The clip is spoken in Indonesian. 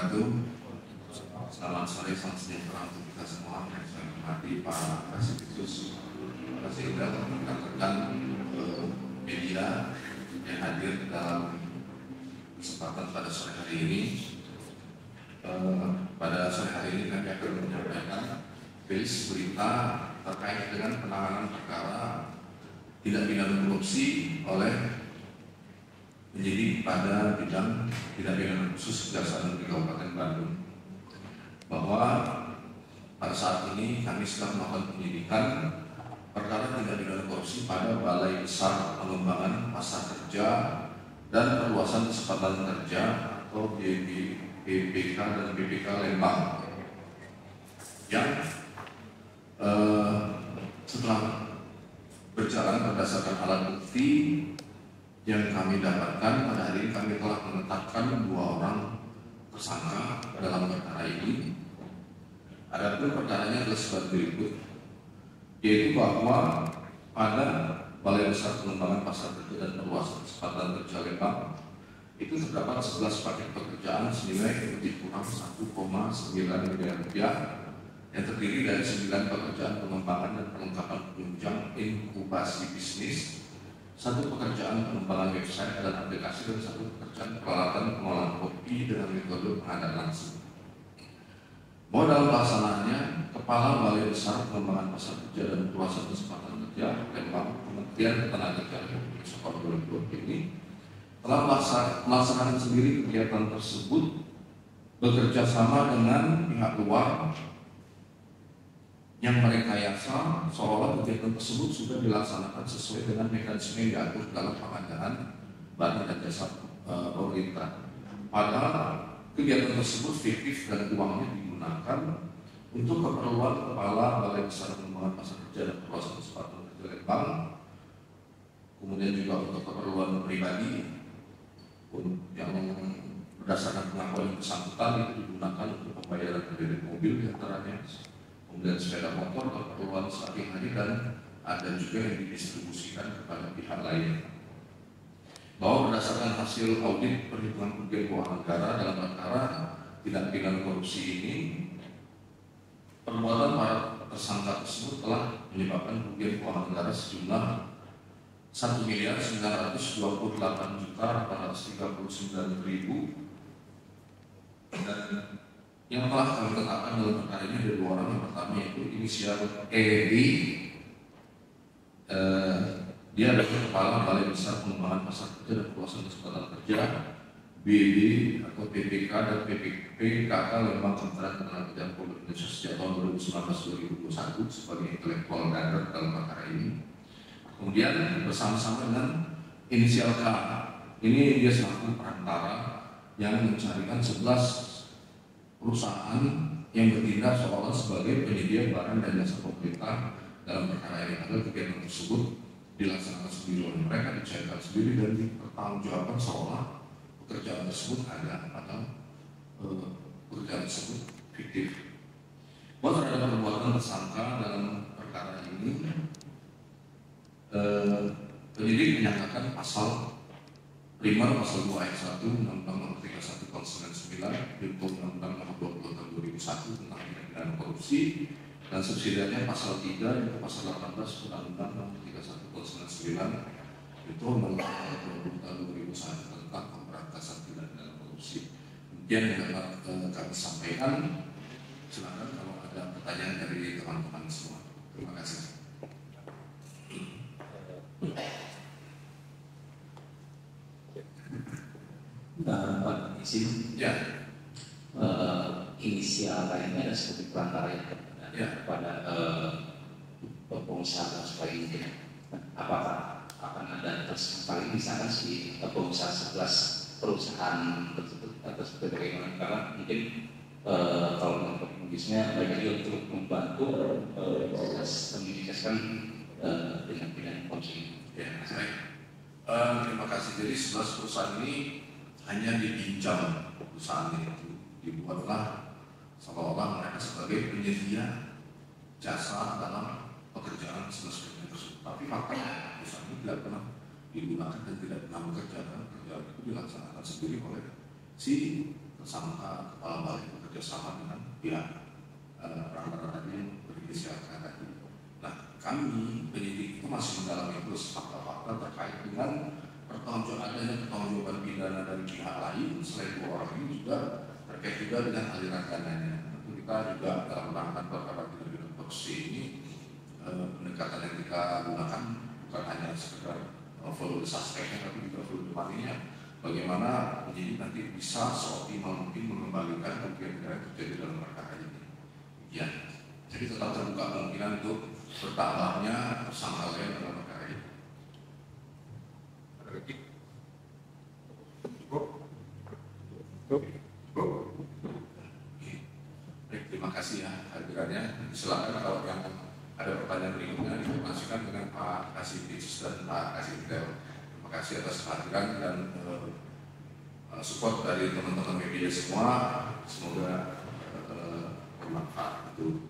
wabarakatuh. Selamat sore, salam sejahtera untuk kita semua. Yang saya hormati Pak Presidius, Pak Sekda, rekan-rekan media yang hadir dalam kesempatan pada sore hari ini. Pada sore hari ini kami akan menyampaikan rilis berita terkait dengan penanganan perkara tindak pidana korupsi oleh penyidik pada bidang tindak pidana khusus Kejaksaan Negeri Kabupaten Bandung, bahwa pada saat ini kami sedang melakukan penyidikan perkara tindak pidana korupsi pada Balai Besar Pengembangan Pasar Kerja dan Perluasan Kesempatan Kerja atau BPK dan BPK Lembang, yang setelah berjalan berdasarkan alat bukti yang kami dapatkan pada hari ini, kami telah menetapkan 2 orang tersangka dalam perkara ini. Adapun perkaranya adalah sebagai berikut, yaitu bahwa pada Balai Besar Pengembangan Pasar Kerja dan Perluasan Kesempatan Kerja Lembang itu terdapat 11 paket pekerjaan senilai lebih kurang 1,9 miliar rupiah yang terdiri dari 9 pekerjaan pengembangan dan perlengkapan penunjang inkubasi bisnis, 1 pekerjaan pengembangan website dan aplikasi, dan 1 pekerjaan peralatan pengolahan kopi dengan metode pengadaan langsung. Bahwa dalam pelaksanaannya, Kepala Balai Besar Pengembangan Pasar Kerja dan Perluasan Kesempatan Kerja Lembang, Kementerian Ketenagakerjaan Republik Indonesia 2020 ini telah melaksanakan sendiri kegiatan tersebut bekerja sama dengan pihak luar yang merekayasa seolah kegiatan tersebut sudah dilaksanakan sesuai dengan mekanisme yang diatur dalam pengadaan barang dan jasa pemerintah. Padahal kegiatan tersebut fiktif dan uangnya digunakan untuk keperluan Kepala Balai Besar Pengembangan Pasar Kerja dan Perluasan Kesempatan Kerja Lembang, kemudian juga untuk keperluan pribadi yang berdasarkan pengakuan yang bersangkutan itu digunakan untuk pembayaran kredit mobil diantaranya, kemudian sepeda motor, keperluan sehari-hari, dan ada juga yang didistribusikan kepada pihak lain. Bahwa berdasarkan hasil audit perhitungan kerugian keuangan negara dalam perkara tindak pidana korupsi ini, perbuatan para tersangka tersebut telah menyebabkan kerugian keuangan negara sejumlah 1.928.839.000, dan yang telah kami tetapkan dalam perkara ini ada 2 orang. Yang pertama yaitu inisial EDI, dia adalah Kepala Balai Besar Pengembangan Pasar Kerja dan Perluasan Kesempatan Kerja BD atau PPK dan PPKK Lembang Kementerian Ketenagakerjaan Republik Indonesia sejak tahun 2019-2021 sebagai intelektual kader dalam perkara ini. Kemudian bersama-sama dengan inisial K, ini dia selaku perantara yang mencarikan 11 perusahaan yang bertindak seolah sebagai penyedia barang dan jasa pemerintah dalam perkara ini. Agar kegiatan tersebut dilaksanakan sendiri oleh mereka, dicairkan sendiri, dan dipertanggungjawabkan seolah pekerjaan tersebut ada atau pekerjaan tersebut fiktif. Bahwa terhadap perbuatan tersangka dalam perkara ini, penyidik menyatakan pasal primer pasal 2 ayat 1 Undang-Undang Nomor 31 Tahun 99 yaitu Undang-Undang Nomor 20 Tahun 2001 tentang tindak pidana korupsi, dan subsidiarnya pasal 3 yaitu pasal 18 Undang-Undang Nomor 31 Tahun 99 itu Undang-Undang Nomor 20 Tahun 2001 tentang pemberantasan tindak pidana korupsi. Kemudian yang dapat kami sampaikan, silakan kalau ada pertanyaan dari teman-teman semua. Terima kasih. Pak izin, Ya. Inisial lainnya ada seperti perantara yang kepada pengusaha supaya ini, apakah akan ada tersangka di sana si pengusaha 11 perusahaan tersebut atau seperti bagaimana? Karena mungkin kalau untuk medisnya bagi untuk membantu mengindikasikan dengan pidana korupsi. Ya, baik. Terima kasih. Jadi 11 perusahaan ini hanya dipinjam perusahaan itu, dibuatlah seolah-olah mereka sebagai penyedia jasa dalam pekerjaan 11 perusahaan tersebut. Tapi faktanya perusahaan ini tidak pernah digunakan dan tidak pernah mengerjakan. Kerjaan itu dilaksanakan sendiri oleh si tersangka kepala balik bekerja sama dengan pihak ranah-ranahnya yang berinisial K tadi. Nah, kami penyidik itu masih mendalami terus fakta-fakta terkait dengan adanya pertanggungjawaban pidana dari pihak lain selain dua orang ini juga terkait juga dengan aliran dananya. Tentu kita juga dalam menangani perkara tindak pidana korupsi ini pendekatan yang kita gunakan bukan hanya sekedar volume suspeknya tapi juga volume money-nya. Bagaimana penyidik nanti bisa seoptimal mungkin mengembalikan kerugian negara yang terjadi dalam perkara ini. Ya, jadi tetap terbuka kemungkinan untuk bertambahnya tersangka lain dalam perkara ini. Baik, terima kasih ya hadirannya. Silakan kalau yang ada pertanyaan berikutnya diinformasikan dengan Pak Kasih Titus dan Pak Kasih Tel. Terima kasih atas kehadiran dan support dari teman-teman media semua. Semoga bermanfaat. Itu